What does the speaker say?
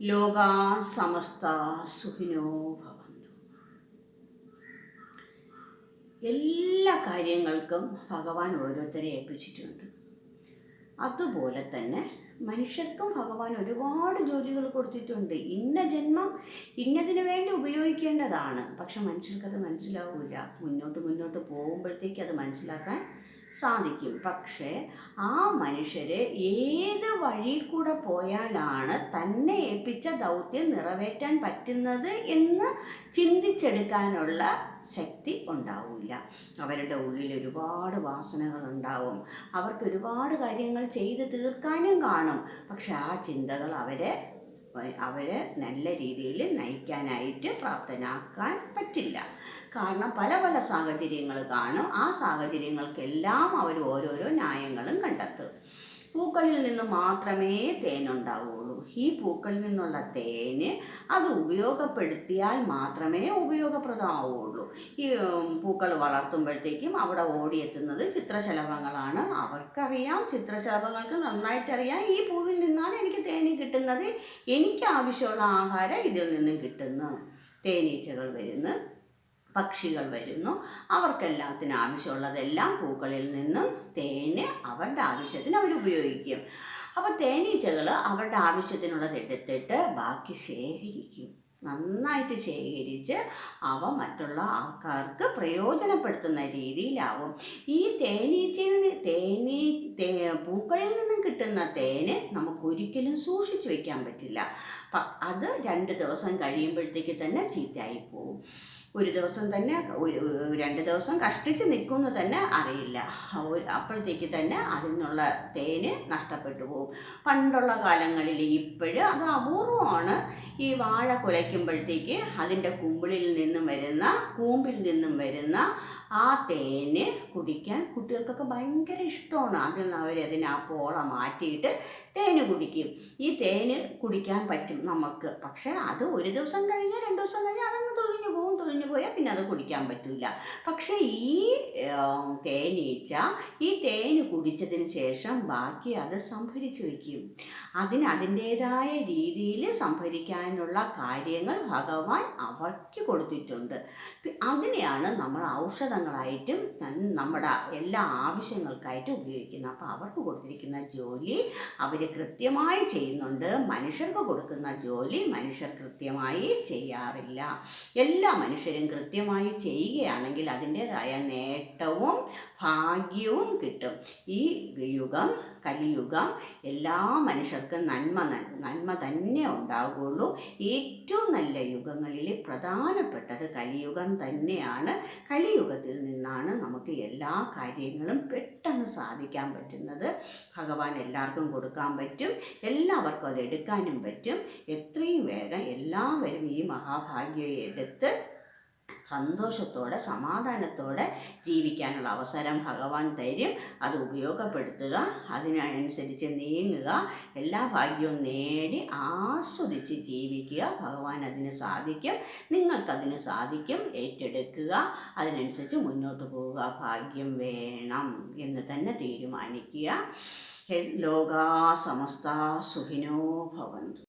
ലോകാ സമസ്ത സുഖിനോ ഭവന്തു. എല്ലാ കാര്യങ്ങൾക്കും ഭഗവാൻ ഓരോരുത്തരെ ഏൽപ്പിച്ചിട്ടുണ്ട്. അതുപോലെ തന്നെ മനുഷ്യർക്കും ഭഗവാൻ ഒരുപാട് ജോലികൾ കൊടുത്തിട്ടുണ്ട്. ഇന്ന ജന്മം ഇന്നതിന് വേണ്ടി ഉപയോഗിക്കേണ്ടതാണ്. പക്ഷെ മനുഷ്യർക്കത് മനസ്സിലാവില്ല. മുന്നോട്ട് പോകുമ്പോഴത്തേക്ക് അത് മനസ്സിലാക്കാൻ സാധിക്കും. പക്ഷേ ആ മനുഷ്യർ ഏത് വഴി കൂടെ പോയാലാണ് തന്നെ ഏൽപ്പിച്ച ദൗത്യം നിറവേറ്റാൻ പറ്റുന്നത് എന്ന് ചിന്തിച്ചെടുക്കാനുള്ള ശക്തി ഉണ്ടാവില്ല. അവരുടെ ഉള്ളിൽ ഒരുപാട് വാസനകളുണ്ടാവും. അവർക്ക് ഒരുപാട് കാര്യങ്ങൾ ചെയ്ത് തീർക്കാനും കാണും. പക്ഷെ ആ ചിന്തകൾ അവരെ നല്ല രീതിയിൽ നയിക്കാനായിട്ട് പ്രാപ്തനാക്കാൻ പറ്റില്ല. കാരണം പല പല സാഹചര്യങ്ങൾ കാണും. ആ സാഹചര്യങ്ങൾക്കെല്ലാം അവർ ഓരോരോ ന്യായങ്ങളും കണ്ടെത്തും. പൂക്കളിൽ നിന്ന് മാത്രമേ തേനുണ്ടാവുകയുള്ളൂ. ഈ പൂക്കളിൽ നിന്നുള്ള തേന് അത് ഉപയോഗപ്പെടുത്തിയാൽ മാത്രമേ ഉപയോഗപ്രദമാവുകയുള്ളൂ. ഈ പൂക്കൾ വളർത്തുമ്പോഴത്തേക്കും അവിടെ ഓടിയെത്തുന്നത് ചിത്രശലഭങ്ങളാണ്. അവർക്കറിയാം, ചിത്രശലഭങ്ങൾക്ക് നന്നായിട്ടറിയാം ഈ പൂവിൽ നിന്നാണ് എനിക്ക് തേന് കിട്ടുന്നത്, എനിക്ക് ആവശ്യമുള്ള ആഹാരം ഇതിൽ നിന്നും കിട്ടുന്നു. തേനീച്ചകൾ വരുന്നു, പക്ഷികൾ വരുന്നു, അവർക്കെല്ലാത്തിനും ആവശ്യമുള്ളതെല്ലാം പൂക്കളിൽ നിന്നും തേന് അവരുടെ ആവശ്യത്തിന് അവരുപയോഗിക്കും. അപ്പോൾ തേനീച്ചകൾ അവരുടെ ആവശ്യത്തിനുള്ളത് എടുത്തിട്ട് ബാക്കി ശേഖരിക്കും. നന്നായിട്ട് ശേഖരിച്ച് അവ മറ്റുള്ള ആൾക്കാർക്ക് പ്രയോജനപ്പെടുത്തുന്ന രീതിയിലാവും. ഈ പൂക്കളിൽ നിന്നും കിട്ടുന്ന തേന് നമുക്കൊരിക്കലും സൂക്ഷിച്ചു വയ്ക്കാൻ പറ്റില്ല. അത് 2 ദിവസം കഴിയുമ്പോഴത്തേക്ക് തന്നെ ചീത്തയായി പോവും. ഒരു ദിവസം തന്നെ 2 ദിവസം കഷ്ടിച്ച് നിൽക്കുമെന്ന് തന്നെ അറിയില്ല. അപ്പോഴത്തേക്ക് തന്നെ അതിനുള്ള തേന് നഷ്ടപ്പെട്ടു പോകും. പണ്ടുള്ള കാലങ്ങളിൽ ഇപ്പോഴും അത് അപൂർവമാണ്. ഈ വാഴ കുലയ്ക്കുമ്പോഴത്തേക്ക് അതിൻ്റെ കൂമ്പിൽ നിന്നും വരുന്ന ആ തേന് കുടിക്കാൻ കുട്ടികൾക്കൊക്കെ ഭയങ്കര ഇഷ്ടമാണ്. അതിന് ആ പോള മാറ്റിയിട്ട് തേന് കുടിക്കും. ഈ തേന് കുടിക്കാൻ പറ്റും നമുക്ക്. പക്ഷെ അത് ഒരു ദിവസം കഴിഞ്ഞ് 2 ദിവസം കഴിഞ്ഞ് അതങ്ങ് തൊഴിഞ്ഞു പോയാൽ പിന്നെ അത് കുടിക്കാൻ പറ്റില്ല. പക്ഷേ ഈ തേനീച്ച ഈ തേന് കുടിച്ചതിന് ശേഷം ബാക്കി അത് സംഭരിച്ച് വയ്ക്കും. അതിൻ്റേതായ രീതിയിൽ സംഭരിക്കാനുള്ള കാര്യങ്ങൾ ഭഗവാൻ അവർക്ക് കൊടുത്തിട്ടുണ്ട്. അതിനെയാണ് നമ്മൾ ഔഷധങ്ങളായിട്ടും നമ്മുടെ എല്ലാ ആവശ്യങ്ങൾക്കായിട്ടും ഉപയോഗിക്കുന്നത്. അപ്പോൾ അവർക്ക് കൊടുത്തിരിക്കുന്ന ജോലി അവർ കൃത്യമായി ചെയ്യുന്നുണ്ട്. മനുഷ്യർക്ക് കൊടുക്കുന്ന ജോലി മനുഷ്യർ കൃത്യമായി ചെയ്യാറില്ല. എല്ലാ മനുഷ്യരും കൃത്യമായി ചെയ്യുകയാണെങ്കിൽ അതിൻ്റേതായ നേട്ടവും ഭാഗ്യവും കിട്ടും. ഈ കലിയുഗം എല്ലാ മനുഷ്യർക്കും നന്മ തന്നെ ഉണ്ടാകുള്ളൂ. ഏറ്റവും നല്ല യുഗങ്ങളിൽ പ്രധാനപ്പെട്ടത് കലിയുഗം തന്നെയാണ്. കലിയുഗത്തിൽ നിന്നാണ് നമുക്ക് എല്ലാ കാര്യങ്ങളും പെട്ടെന്ന് സാധിക്കാൻ പറ്റുന്നത്. ഭഗവാൻ എല്ലാവർക്കും കൊടുക്കാൻ പറ്റും, എല്ലാവർക്കും അത് എടുക്കാനും പറ്റും. എത്രയും വേഗം എല്ലാവരും ഈ മഹാഭാഗ്യം എടുത്ത് സന്തോഷത്തോടെ സമാധാനത്തോടെ ജീവിക്കാനുള്ള അവസരം ഭഗവാൻ തരും. അത് ഉപയോഗപ്പെടുത്തുക, അതിനനുസരിച്ച് നീങ്ങുക, എല്ലാ ഭാഗ്യവും നേടി ആസ്വദിച്ച് ജീവിക്കുക. ഭഗവാൻ അതിന് സാധിക്കും, നിങ്ങൾക്കതിന് സാധിക്കും. ഏറ്റെടുക്കുക, അതിനനുസരിച്ച് മുന്നോട്ട് പോവുക. ഭാഗ്യം വേണം എന്ന് തന്നെ തീരുമാനിക്കുക. ലോകാ സമസ്ത സുഖിനോ ഭവന്തു.